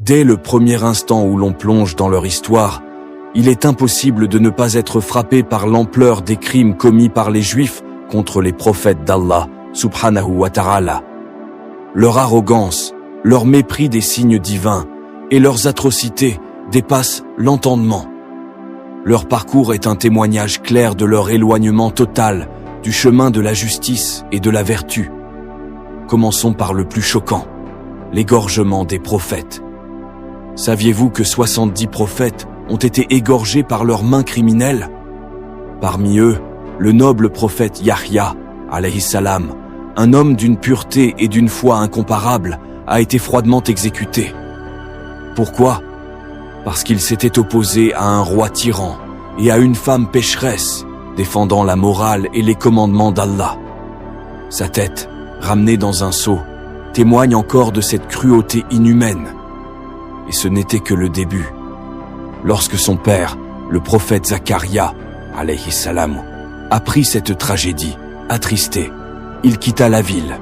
Dès le premier instant où l'on plonge dans leur histoire, il est impossible de ne pas être frappé par l'ampleur des crimes commis par les Juifs contre les prophètes d'Allah, subhanahu wa ta'ala. Leur arrogance, leur mépris des signes divins et leurs atrocités dépassent l'entendement. Leur parcours est un témoignage clair de leur éloignement total du chemin de la justice et de la vertu. Commençons par le plus choquant, l'égorgement des prophètes. Saviez-vous que 70 prophètes ont été égorgés par leurs mains criminelles? Parmi eux, le noble prophète Yahya, alayhi salam, un homme d'une pureté et d'une foi incomparables, a été froidement exécuté. Pourquoi? Parce qu'il s'était opposé à un roi tyran et à une femme pécheresse, défendant la morale et les commandements d'Allah. Sa tête, ramenée dans un seau, témoigne encore de cette cruauté inhumaine. Et ce n'était que le début. Lorsque son père, le prophète Zacharia, alayhi salam, apprit cette tragédie, attristé, il quitta la ville.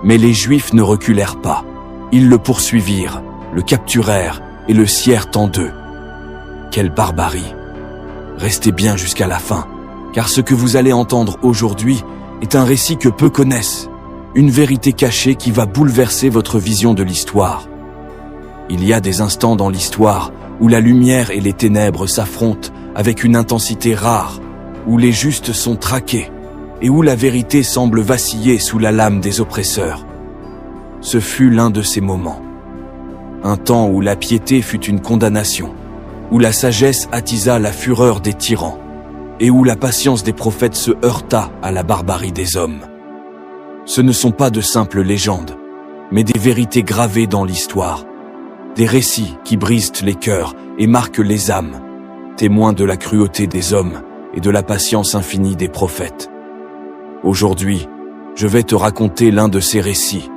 Mais les Juifs ne reculèrent pas. Ils le poursuivirent, le capturèrent et le scièrent en deux. Quelle barbarie! Restez bien jusqu'à la fin, car ce que vous allez entendre aujourd'hui est un récit que peu connaissent, une vérité cachée qui va bouleverser votre vision de l'histoire. Il y a des instants dans l'histoire où la lumière et les ténèbres s'affrontent avec une intensité rare, où les justes sont traqués et où la vérité semble vaciller sous la lame des oppresseurs. Ce fut l'un de ces moments. Un temps où la piété fut une condamnation, où la sagesse attisa la fureur des tyrans, et où la patience des prophètes se heurta à la barbarie des hommes. Ce ne sont pas de simples légendes, mais des vérités gravées dans l'histoire, des récits qui brisent les cœurs et marquent les âmes, témoins de la cruauté des hommes et de la patience infinie des prophètes. Aujourd'hui, je vais te raconter l'un de ces récits,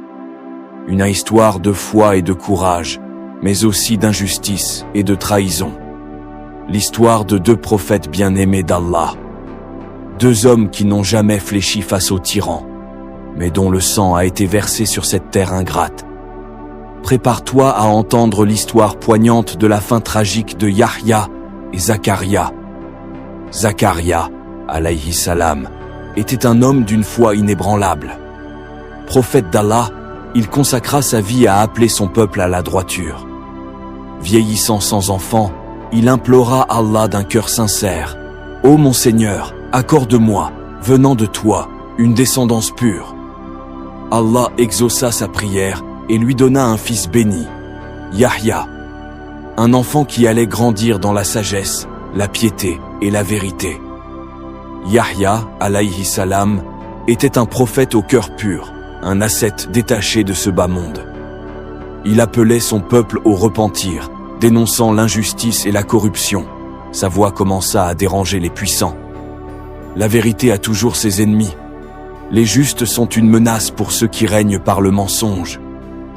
une histoire de foi et de courage, mais aussi d'injustice et de trahison. L'histoire de deux prophètes bien-aimés d'Allah, deux hommes qui n'ont jamais fléchi face aux tyrans, mais dont le sang a été versé sur cette terre ingrate. Prépare-toi à entendre l'histoire poignante de la fin tragique de Yahya et Zacharia. Zacharia, alayhi salam, était un homme d'une foi inébranlable. Prophète d'Allah, il consacra sa vie à appeler son peuple à la droiture. Vieillissant sans enfant, il implora Allah d'un cœur sincère. « Ô mon Seigneur, accorde-moi, venant de toi, une descendance pure. » Allah exauça sa prière et lui donna un fils béni, Yahya, un enfant qui allait grandir dans la sagesse, la piété et la vérité. Yahya, alayhi salam, était un prophète au cœur pur, un ascète détaché de ce bas monde. Il appelait son peuple au repentir, dénonçant l'injustice et la corruption. Sa voix commença à déranger les puissants. La vérité a toujours ses ennemis. Les justes sont une menace pour ceux qui règnent par le mensonge.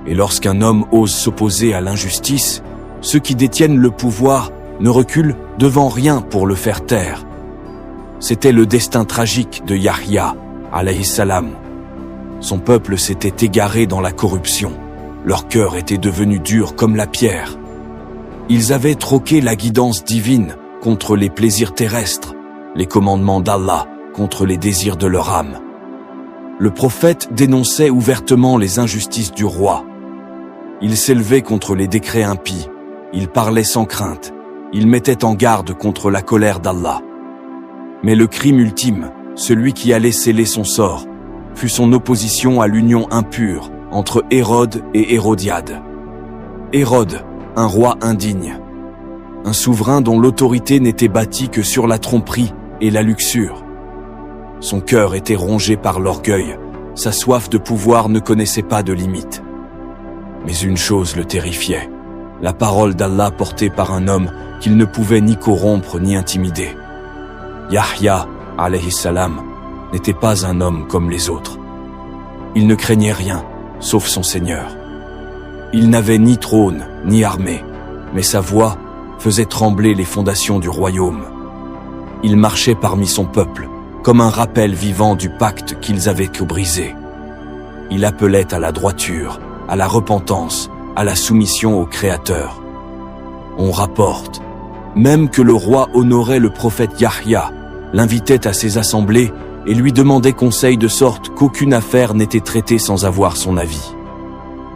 Et lorsqu'un homme ose s'opposer à l'injustice, ceux qui détiennent le pouvoir ne reculent devant rien pour le faire taire. C'était le destin tragique de Yahya, alayhi salam. Son peuple s'était égaré dans la corruption. Leur cœur était devenu dur comme la pierre. Ils avaient troqué la guidance divine contre les plaisirs terrestres, les commandements d'Allah contre les désirs de leur âme. Le prophète dénonçait ouvertement les injustices du roi. Il s'élevait contre les décrets impies, il parlait sans crainte, il mettait en garde contre la colère d'Allah. Mais le crime ultime, celui qui allait sceller son sort, fut son opposition à l'union impure entre Hérode et Hérodiade. Hérode, un roi indigne, un souverain dont l'autorité n'était bâtie que sur la tromperie et la luxure. Son cœur était rongé par l'orgueil, sa soif de pouvoir ne connaissait pas de limite. Mais une chose le terrifiait, la parole d'Allah portée par un homme qu'il ne pouvait ni corrompre ni intimider. Yahya, alayhi salam, n'était pas un homme comme les autres. Il ne craignait rien, sauf son Seigneur. Il n'avait ni trône, ni armée, mais sa voix faisait trembler les fondations du royaume. Il marchait parmi son peuple, comme un rappel vivant du pacte qu'ils avaient brisé. Il appelait à la droiture, à la repentance, à la soumission au Créateur. On rapporte même que le roi honorait le prophète Yahya, l'invitait à ses assemblées et lui demandait conseil de sorte qu'aucune affaire n'était traitée sans avoir son avis.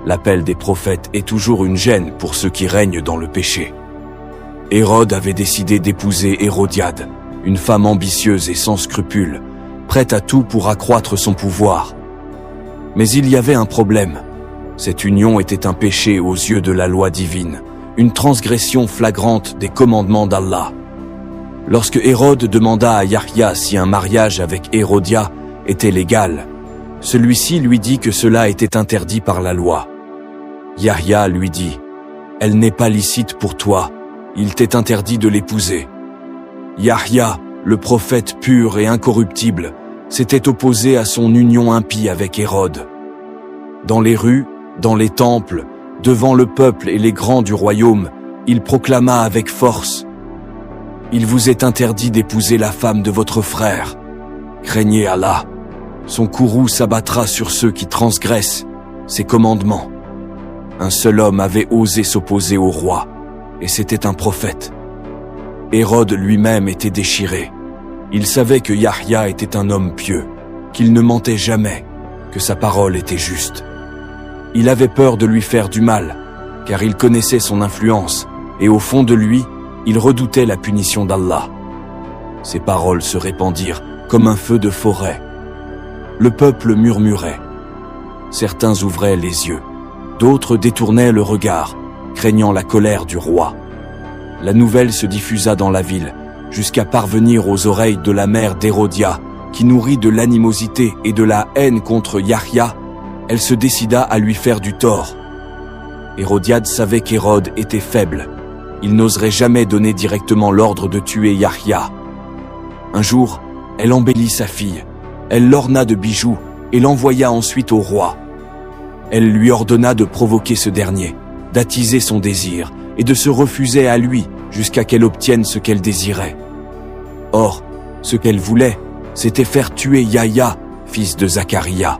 L'appel des prophètes est toujours une gêne pour ceux qui règnent dans le péché. Hérode avait décidé d'épouser Hérodiade, une femme ambitieuse et sans scrupules, prête à tout pour accroître son pouvoir. Mais il y avait un problème. Cette union était un péché aux yeux de la loi divine, une transgression flagrante des commandements d'Allah. Lorsque Hérode demanda à Yahya si un mariage avec Hérodia était légal, celui-ci lui dit que cela était interdit par la loi. Yahya lui dit « Elle n'est pas licite pour toi, il t'est interdit de l'épouser. » Yahya, le prophète pur et incorruptible, s'était opposé à son union impie avec Hérode. Dans les rues, dans les temples, devant le peuple et les grands du royaume, il proclama avec force « Il vous est interdit d'épouser la femme de votre frère. Craignez Allah. Son courroux s'abattra sur ceux qui transgressent ses commandements. » Un seul homme avait osé s'opposer au roi, et c'était un prophète. Hérode lui-même était déchiré. Il savait que Yahya était un homme pieux, qu'il ne mentait jamais, que sa parole était juste. Il avait peur de lui faire du mal, car il connaissait son influence, et au fond de lui, il redoutait la punition d'Allah. Ses paroles se répandirent comme un feu de forêt. Le peuple murmurait. Certains ouvraient les yeux, d'autres détournaient le regard, craignant la colère du roi. La nouvelle se diffusa dans la ville, jusqu'à parvenir aux oreilles de la mère d'Hérodia, qui nourrit de l'animosité et de la haine contre Yahya. Elle se décida à lui faire du tort. Hérodiade savait qu'Hérode était faible. Il n'oserait jamais donner directement l'ordre de tuer Yahya. Un jour, elle embellit sa fille. Elle l'orna de bijoux et l'envoya ensuite au roi. Elle lui ordonna de provoquer ce dernier, d'attiser son désir et de se refuser à lui jusqu'à qu'elle obtienne ce qu'elle désirait. Or, ce qu'elle voulait, c'était faire tuer Yahya, fils de Zacharia.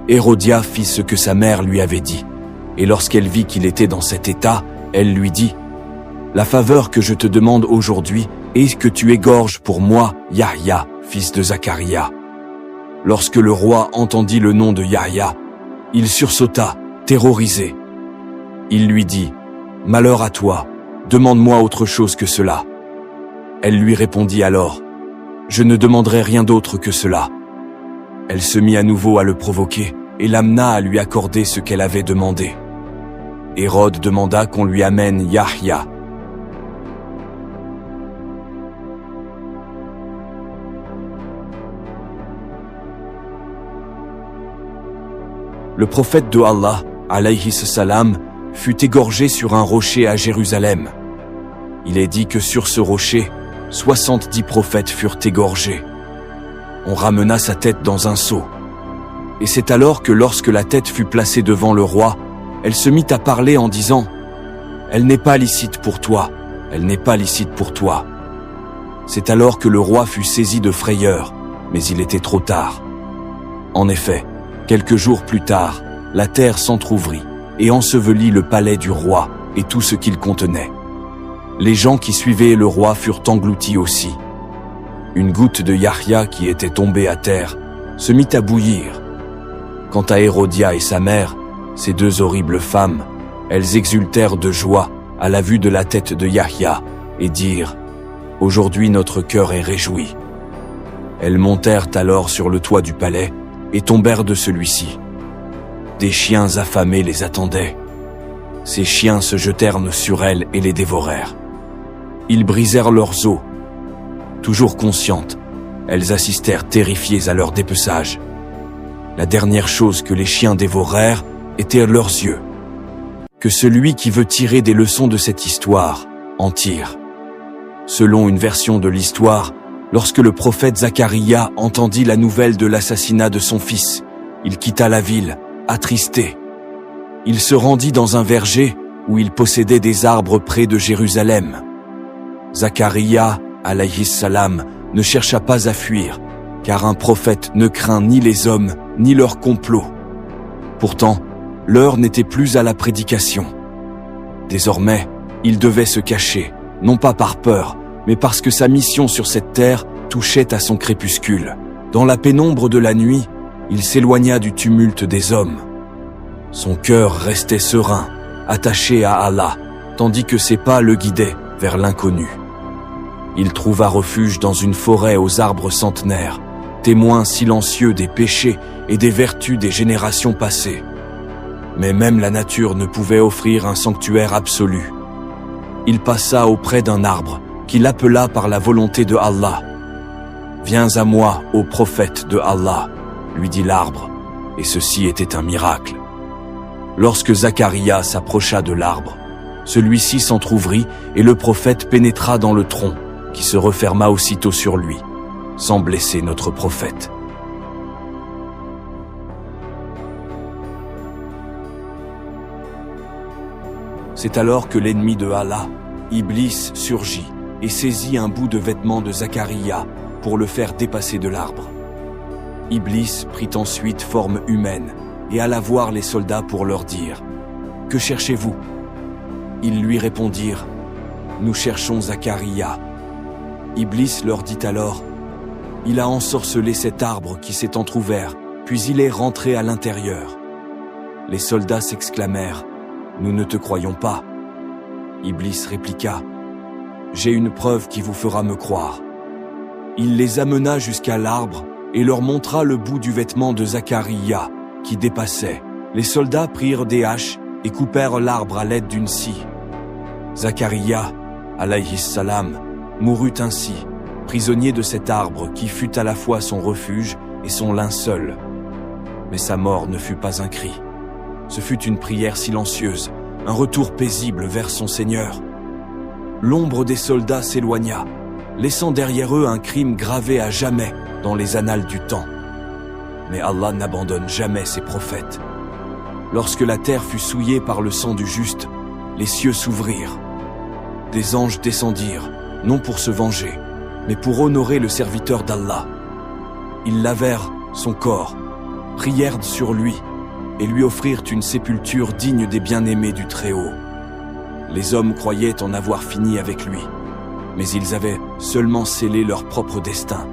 Hérodia fit ce que sa mère lui avait dit, et lorsqu'elle vit qu'il était dans cet état, elle lui dit « La faveur que je te demande aujourd'hui est que tu égorges pour moi Yahya, fils de Zacharia. » Lorsque le roi entendit le nom de Yahya, il sursauta, terrorisé. Il lui dit « Malheur à toi, demande-moi autre chose que cela. » Elle lui répondit alors « Je ne demanderai rien d'autre que cela. » Elle se mit à nouveau à le provoquer et l'amena à lui accorder ce qu'elle avait demandé. Hérode demanda qu'on lui amène Yahya. Le prophète de Allah, alayhi salam, fut égorgé sur un rocher à Jérusalem. Il est dit que sur ce rocher, 70 prophètes furent égorgés. On ramena sa tête dans un seau. Et c'est alors que lorsque la tête fut placée devant le roi, elle se mit à parler en disant « Elle n'est pas licite pour toi, elle n'est pas licite pour toi. » C'est alors que le roi fut saisi de frayeur, mais il était trop tard. En effet, quelques jours plus tard, la terre s'entr'ouvrit et ensevelit le palais du roi et tout ce qu'il contenait. Les gens qui suivaient le roi furent engloutis aussi. Une goutte de Yahya qui était tombée à terre se mit à bouillir. Quant à Hérodia et sa mère, ces deux horribles femmes, elles exultèrent de joie à la vue de la tête de Yahya et dirent « Aujourd'hui notre cœur est réjoui ». Elles montèrent alors sur le toit du palais et tombèrent de celui-ci. Des chiens affamés les attendaient. Ces chiens se jetèrent sur elles et les dévorèrent. Ils brisèrent leurs os. Toujours conscientes, elles assistèrent terrifiées à leur dépeçage. La dernière chose que les chiens dévorèrent était leurs yeux. Que celui qui veut tirer des leçons de cette histoire en tire. Selon une version de l'histoire, lorsque le prophète Zacharia entendit la nouvelle de l'assassinat de son fils, il quitta la ville, attristé. Il se rendit dans un verger où il possédait des arbres près de Jérusalem. Zacharia, alayhi salam, ne chercha pas à fuir, car un prophète ne craint ni les hommes, ni leurs complots. Pourtant, l'heure n'était plus à la prédication. Désormais, il devait se cacher, non pas par peur, mais parce que sa mission sur cette terre touchait à son crépuscule. Dans la pénombre de la nuit, il s'éloigna du tumulte des hommes. Son cœur restait serein, attaché à Allah, tandis que ses pas le guidaient vers l'inconnu. Il trouva refuge dans une forêt aux arbres centenaires, témoin silencieux des péchés et des vertus des générations passées. Mais même la nature ne pouvait offrir un sanctuaire absolu. Il passa auprès d'un arbre, qui l'appela par la volonté de Allah. « Viens à moi, ô prophète de Allah », lui dit l'arbre, et ceci était un miracle. Lorsque Zacharia s'approcha de l'arbre, celui-ci s'entr'ouvrit et le prophète pénétra dans le tronc, qui se referma aussitôt sur lui, sans blesser notre prophète. C'est alors que l'ennemi de Allah, Iblis, surgit et saisit un bout de vêtement de Zacharia pour le faire dépasser de l'arbre. Iblis prit ensuite forme humaine et alla voir les soldats pour leur dire « Que cherchez-vous » Ils lui répondirent « Nous cherchons Zacharia ». Iblis leur dit alors « Il a ensorcelé cet arbre qui s'est entrouvert, puis il est rentré à l'intérieur. » Les soldats s'exclamèrent « Nous ne te croyons pas. » Iblis répliqua « J'ai une preuve qui vous fera me croire. » Il les amena jusqu'à l'arbre et leur montra le bout du vêtement de Zacharia qui dépassait. Les soldats prirent des haches et coupèrent l'arbre à l'aide d'une scie. Zacharia, alayhi salam, mourut ainsi, prisonnier de cet arbre qui fut à la fois son refuge et son linceul. Mais sa mort ne fut pas un cri. Ce fut une prière silencieuse, un retour paisible vers son Seigneur. L'ombre des soldats s'éloigna, laissant derrière eux un crime gravé à jamais dans les annales du temps. Mais Allah n'abandonne jamais ses prophètes. Lorsque la terre fut souillée par le sang du juste, les cieux s'ouvrirent. Des anges descendirent, non pour se venger, mais pour honorer le serviteur d'Allah. Ils lavèrent son corps, prièrent sur lui, et lui offrirent une sépulture digne des bien-aimés du Très-Haut. Les hommes croyaient en avoir fini avec lui, mais ils avaient seulement scellé leur propre destin.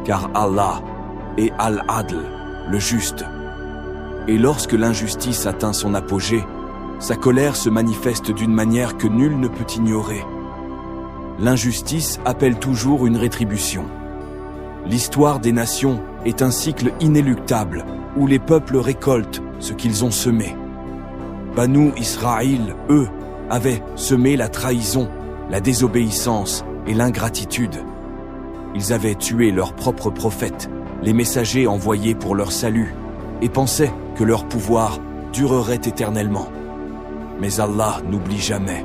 Car Allah est Al-Adl, le juste. Et lorsque l'injustice atteint son apogée, sa colère se manifeste d'une manière que nul ne peut ignorer. L'injustice appelle toujours une rétribution. L'histoire des nations est un cycle inéluctable où les peuples récoltent ce qu'ils ont semé. Banu Israël, eux, avaient semé la trahison, la désobéissance et l'ingratitude. Ils avaient tué leurs propres prophètes, les messagers envoyés pour leur salut, et pensaient que leur pouvoir durerait éternellement. Mais Allah n'oublie jamais.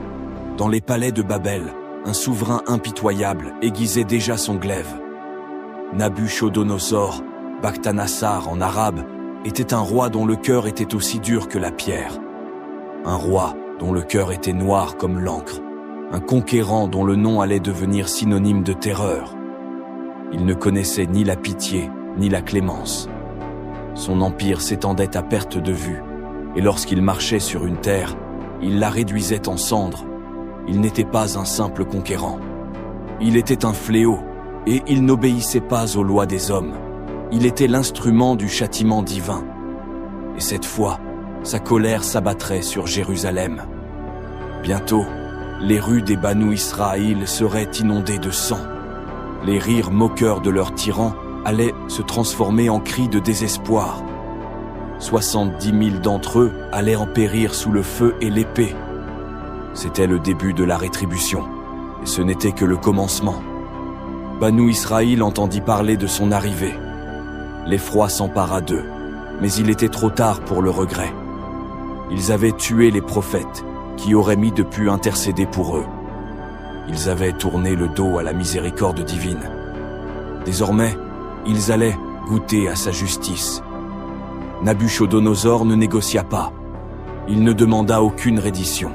Dans les palais de Babel, un souverain impitoyable aiguisait déjà son glaive. Nabuchodonosor, Baktanassar en arabe, était un roi dont le cœur était aussi dur que la pierre. Un roi dont le cœur était noir comme l'encre. Un conquérant dont le nom allait devenir synonyme de terreur. Il ne connaissait ni la pitié, ni la clémence. Son empire s'étendait à perte de vue, et lorsqu'il marchait sur une terre, il la réduisait en cendres. Il n'était pas un simple conquérant. Il était un fléau, et il n'obéissait pas aux lois des hommes. Il était l'instrument du châtiment divin. Et cette fois, sa colère s'abattrait sur Jérusalem. Bientôt, les rues des Banu Israël seraient inondées de sang. Les rires moqueurs de leurs tyrans allaient se transformer en cris de désespoir. 70 000 d'entre eux allaient en périr sous le feu et l'épée. C'était le début de la rétribution, et ce n'était que le commencement. Banu Israël entendit parler de son arrivée. L'effroi s'empara d'eux, mais il était trop tard pour le regret. Ils avaient tué les prophètes, qui auraient mis depuis intercéder pour eux. Ils avaient tourné le dos à la miséricorde divine. Désormais, ils allaient goûter à sa justice. Nabuchodonosor ne négocia pas. Il ne demanda aucune reddition.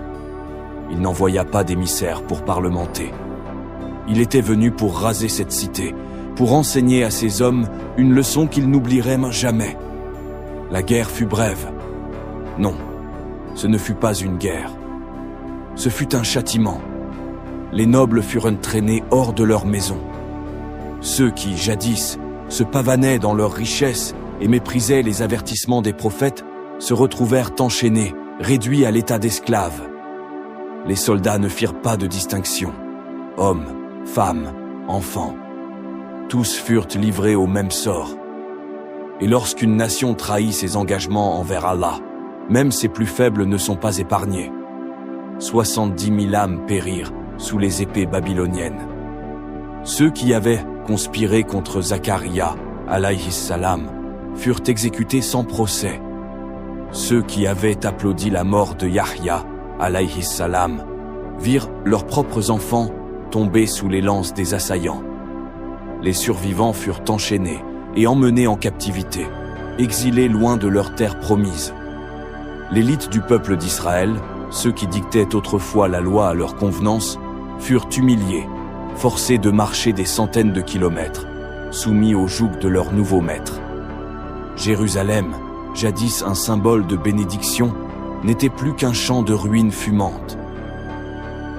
Il n'envoya pas d'émissaires pour parlementer. Il était venu pour raser cette cité, pour enseigner à ses hommes une leçon qu'ils n'oublieraient jamais. La guerre fut brève. Non, ce ne fut pas une guerre. Ce fut un châtiment. Les nobles furent traînés hors de leur maison. Ceux qui, jadis, se pavanaient dans leur richesse et méprisaient les avertissements des prophètes, se retrouvèrent enchaînés, réduits à l'état d'esclaves. Les soldats ne firent pas de distinction. Hommes, femmes, enfants. Tous furent livrés au même sort. Et lorsqu'une nation trahit ses engagements envers Allah, même ses plus faibles ne sont pas épargnés. 70 000 âmes périrent sous les épées babyloniennes. Ceux qui avaient conspiré contre Zacharia, alayhi salam, furent exécutés sans procès. Ceux qui avaient applaudi la mort de Yahya, alayhi salam, virent leurs propres enfants tomber sous les lances des assaillants. Les survivants furent enchaînés et emmenés en captivité, exilés loin de leur terre promise. L'élite du peuple d'Israël, ceux qui dictaient autrefois la loi à leur convenance, furent humiliés, forcés de marcher des centaines de kilomètres, soumis au joug de leur nouveau maître. Jérusalem, jadis un symbole de bénédiction, n'était plus qu'un champ de ruines fumantes.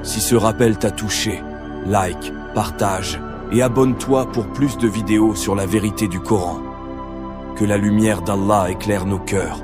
Si ce rappel t'a touché, like, partage et abonne-toi pour plus de vidéos sur la vérité du Coran. Que la lumière d'Allah éclaire nos cœurs